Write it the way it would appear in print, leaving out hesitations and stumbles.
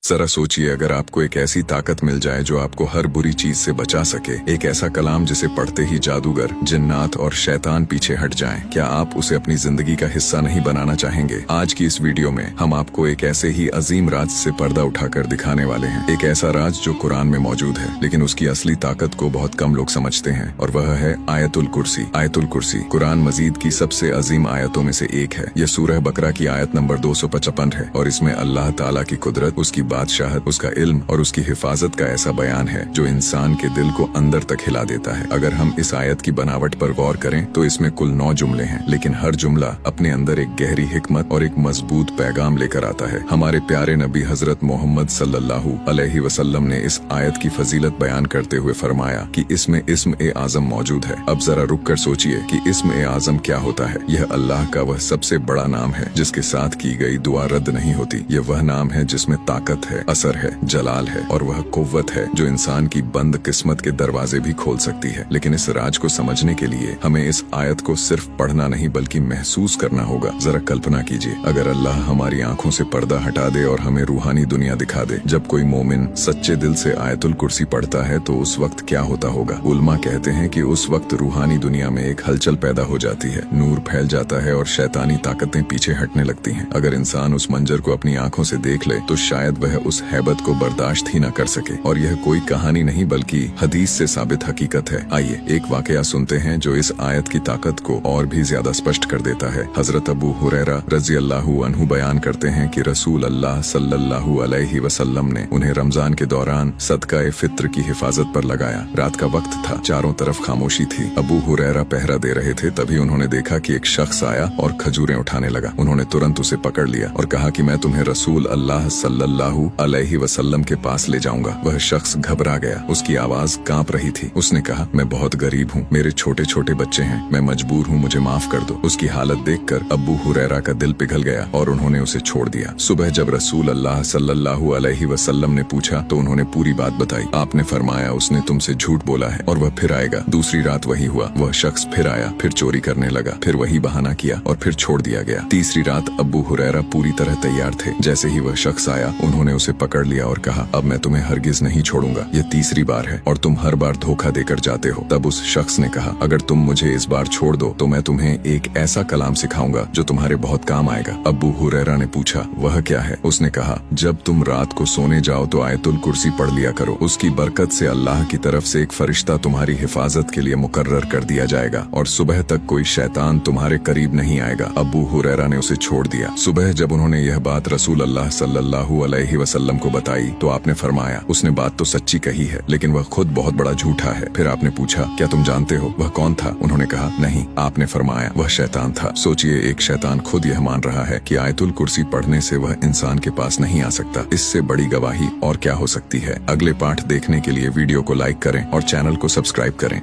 जरा सोचिए, अगर आपको एक ऐसी ताकत मिल जाए जो आपको हर बुरी चीज से बचा सके, एक ऐसा कलाम जिसे पढ़ते ही जादूगर, जिन्नात और शैतान पीछे हट जाएं, क्या आप उसे अपनी जिंदगी का हिस्सा नहीं बनाना चाहेंगे? आज की इस वीडियो में हम आपको एक ऐसे ही अजीम राज से पर्दा उठाकर दिखाने वाले हैं। एक ऐसा राज जो कुरान में मौजूद है, लेकिन उसकी असली ताकत को बहुत कम लोग समझते हैं, और वह है आयतुल कुर्सी। आयतुल कुर्सी कुरान मजीद की सबसे अजीम आयतों में से एक है। यह सूरह बकरा की आयत नंबर 255 है, और इसमें अल्लाह ताला की कुदरत, उसकी बादशाहत, उसका इल्म और उसकी हिफाजत का ऐसा बयान है जो इंसान के दिल को अंदर तक हिला देता है। अगर हम इस आयत की बनावट पर गौर करें तो इसमें कुल 9 जुमले हैं, लेकिन हर जुमला अपने अंदर एक गहरी हिकमत और एक मजबूत पैगाम लेकर आता है। हमारे प्यारे नबी हजरत मोहम्मद सल्लल्लाहु अलैहि वसल्लम ने इस आयत की फजीलत बयान करते हुए फरमाया कि इसमें इस्म ए आजम मौजूद है। अब जरा रुक कर सोचिए कि इस्म ए आजम क्या होता है। यह अल्लाह का वह सबसे बड़ा नाम है जिसके साथ की गई दुआ रद्द नहीं होती। यह वह नाम है जिसमें ताकत है, असर है, जलाल है, और वह कुव्वत है जो इंसान की बंद किस्मत के दरवाजे भी खोल सकती है। लेकिन इस राज को समझने के लिए हमें इस आयत को सिर्फ पढ़ना नहीं बल्कि महसूस करना होगा। जरा कल्पना कीजिए, अगर अल्लाह हमारी आंखों से पर्दा हटा दे और हमें रूहानी दुनिया दिखा दे। जब कोई मोमिन सच्चे दिल से आयतुल कुर्सी पढ़ता है तो उस वक्त क्या होता होगा? उलमा कहते हैं कि उस वक्त रूहानी दुनिया में एक हलचल पैदा हो जाती है, नूर फैल जाता है और शैतानी ताकतें पीछे हटने लगती हैं। अगर इंसान उस मंजर को अपनी आंखों से देख ले तो शायद वह उस हैबत को बर्दाश्त ही न कर सके। और यह कोई कहानी नहीं बल्कि हदीस से साबित हकीकत है। आइए एक वाकया सुनते हैं जो इस आयत की ताकत को और भी ज्यादा स्पष्ट कर देता है। हजरत अबू हुरैरा रज़ी अल्लाहु अन्हु बयान करते हैं कि रसूल अल्लाह सल्लल्लाहु अलैहि वसल्लम ने उन्हें रमजान के दौरान सदका फित्र की हिफाजत पर लगाया। रात का वक्त था, चारों तरफ खामोशी थी। अबू हुरैरा पहरा दे रहे थे, तभी उन्होंने देखा कि एक शख्स आया और खजूरें उठाने लगा। उन्होंने तुरंत उसे पकड़ लिया और कहा कि मैं तुम्हें रसूल अल्लाह सल्लल्लाहु अलैहि वसल्लम के पास ले जाऊंगा। वह शख्स घबरा गया, उसकी आवाज कांप रही थी। उसने कहा, मैं बहुत गरीब हूँ, मेरे छोटे छोटे बच्चे हैं, मैं मजबूर हूँ, मुझे माफ कर दो। उसकी हालत देखकर अब्बू हुरैरा का दिल पिघल गया और उन्होंने उसे छोड़ दिया। सुबह जब रसूल अल्लाह सल्लल्लाहु अलैहि वसल्लम ने पूछा तो उन्होंने पूरी बात बताई। आपने फरमाया, उसने तुमसे झूठ बोला है और वह फिर आएगा। दूसरी रात वही हुआ, वह शख्स फिर आया, फिर चोरी करने लगा, फिर वही बहाना किया और फिर छोड़ दिया गया। तीसरी रात अब्बू हुरैरा पूरी तरह तैयार थे। जैसे ही वह शख्स आया, उन्होंने उसे पकड़ लिया और कहा, अब मैं तुम्हें हरगिज नहीं छोड़ूंगा, यह तीसरी बार है और तुम हर बार धोखा देकर जाते हो। तब उस शख्स ने कहा, अगर तुम मुझे इस बार छोड़ दो तो मैं तुम्हें एक ऐसा कलाम सिखाऊंगा जो तुम्हारे बहुत काम आएगा। अब्बू हुरैरा ने पूछा, वह क्या है? उसने कहा, जब तुम रात को सोने जाओ तो आयतुल कुर्सी पढ़ लिया करो, उसकी बरकत से अल्लाह की तरफ से एक फरिश्ता तुम्हारी हिफाजत के लिए मुकर्रर कर दिया जाएगा और सुबह तक कोई शैतान तुम्हारे करीब नहीं आएगा। अब्बू हुरैरा ने उसे छोड़ दिया। सुबह जब उन्होंने यह बात रसूल अल्लाह सल्लल्लाहु अलैहि वसल्लम को बताई तो आपने फरमाया, उसने बात तो सच्ची कही है, लेकिन वह खुद बहुत बड़ा झूठा है। फिर आपने पूछा, क्या तुम जानते हो वह कौन था? उन्होंने कहा, नहीं। आपने फरमाया, वह शैतान था। सोचिए, एक शैतान खुद यह मान रहा है कि आयतुल कुर्सी पढ़ने से वह इंसान के पास नहीं आ सकता। इससे बड़ी गवाही और क्या हो सकती है? अगले पाठ देखने के लिए वीडियो को लाइक करें और चैनल को सब्सक्राइब करें।